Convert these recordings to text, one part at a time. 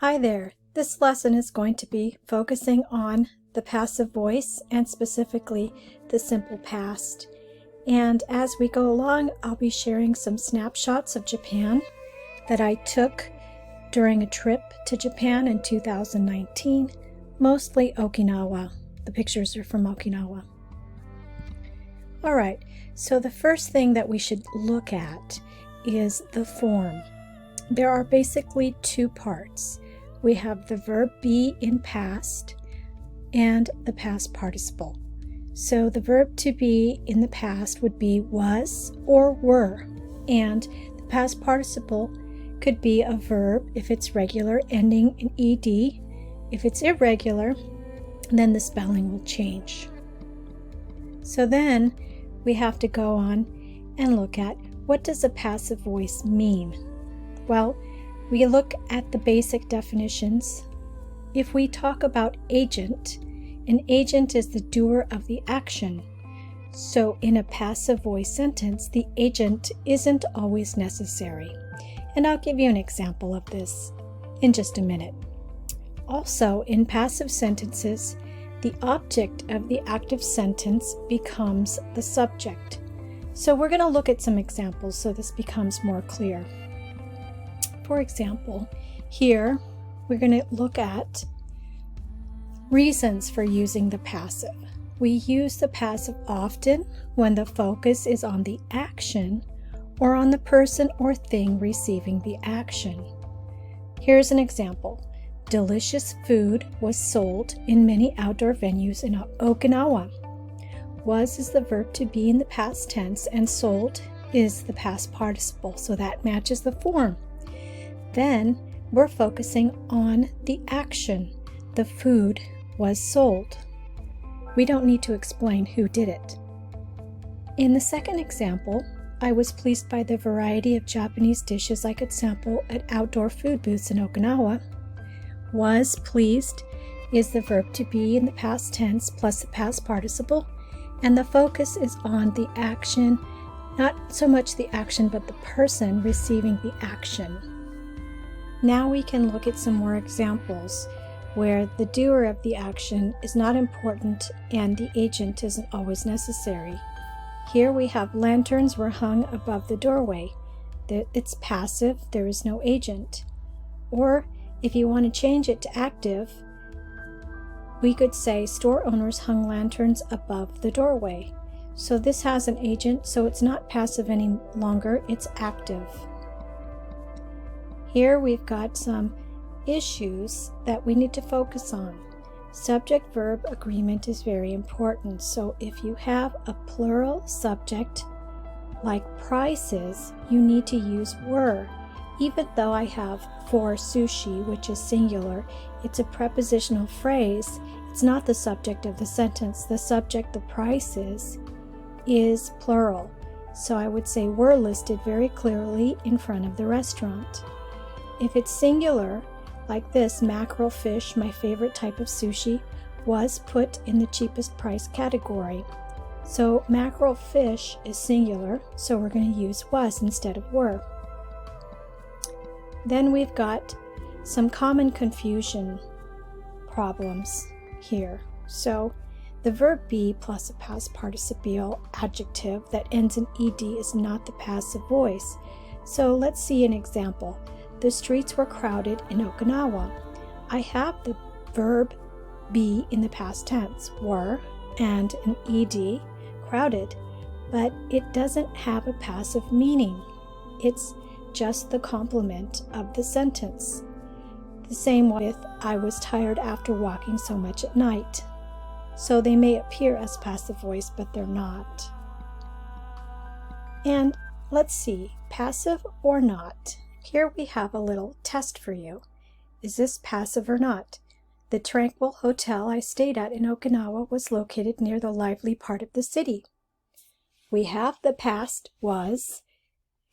Hi there. This lesson is going to be focusing on the passive voice and specifically the simple past. And as we go along, I'll be sharing some snapshots of Japan that I took during a trip to Japan in 2019, mostly Okinawa. The pictures are from Okinawa. All right, so the first thing that we should look at is the form. There are basically two parts. We have the verb be in past and the past participle. So the verb to be in the past would be was or were, and the past participle could be a verb if it's regular ending in ed. If it's irregular, then the spelling will change. So then we have to go on and look at what does a passive voice mean? Well, we look at the basic definitions. If we talk about agent, an agent is the doer of the action. So in a passive voice sentence, the agent isn't always necessary. And I'll give you an example of this in just a minute. Also, in passive sentences, the object of the active sentence becomes the subject. So we're going to look at some examples so this becomes more clear. For example, here we're going to look at reasons for using the passive. We use the passive often when the focus is on the action or on the person or thing receiving the action. Here's an example. Delicious food was sold in many outdoor venues in Okinawa. Was is the verb to be in the past tense and sold is the past participle, so that matches the form. Then we're focusing on the action. The food was sold. We don't need to explain who did it. In the second example, I was pleased by the variety of Japanese dishes I could sample at outdoor food booths in Okinawa. Was pleased is the verb to be in the past tense plus the past participle, and the focus is on the action, not so much the action but the person receiving the action. Now we can look at some more examples where the doer of the action is not important and the agent isn't always necessary. Here we have lanterns were hung above the doorway. It's passive, there is no agent. Or if you want to change it to active, we could say store owners hung lanterns above the doorway. So this has an agent, so it's not passive any longer, it's active. Here we've got some issues that we need to focus on. Subject-verb agreement is very important. So if you have a plural subject like prices, you need to use were. Even though I have for sushi, which is singular, it's a prepositional phrase. It's not the subject of the sentence. The subject, the prices, is plural. So I would say were listed very clearly in front of the restaurant. If it's singular, like this, mackerel fish, my favorite type of sushi, was put in the cheapest price category. So mackerel fish is singular, so we're going to use was instead of were. Then we've got some common confusion problems here. So the verb be plus a past participial adjective that ends in ed is not the passive voice. So let's see an example. The streets were crowded in Okinawa. I have the verb be in the past tense, were, and an ed, crowded, but it doesn't have a passive meaning. It's just the complement of the sentence. The same with I was tired after walking so much at night. So they may appear as passive voice, but they're not. And let's see, passive or not. Here we have a little test for you. Is this passive or not? The tranquil hotel I stayed at in Okinawa was located near the lively part of the city. We have the past was,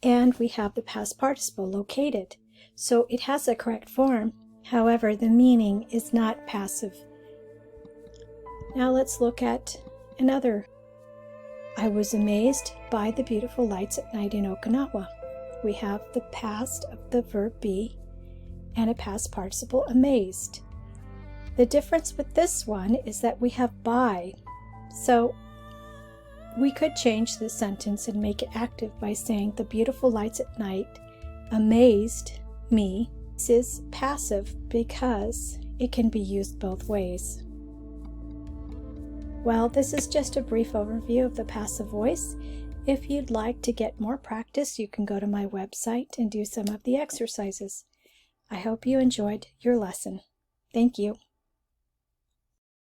and we have the past participle located. So it has a correct form. However, the meaning is not passive. Now let's look at another. I was amazed by the beautiful lights at night in Okinawa. We have the past of the verb be and a past participle amazed. The difference with this one is that we have by. So we could change this sentence and make it active by saying the beautiful lights at night amazed me. This is passive because it can be used both ways. Well, this is just a brief overview of the passive voice. If you'd like to get more practice, you can go to my website and do some of the exercises. I hope you enjoyed your lesson. Thank you.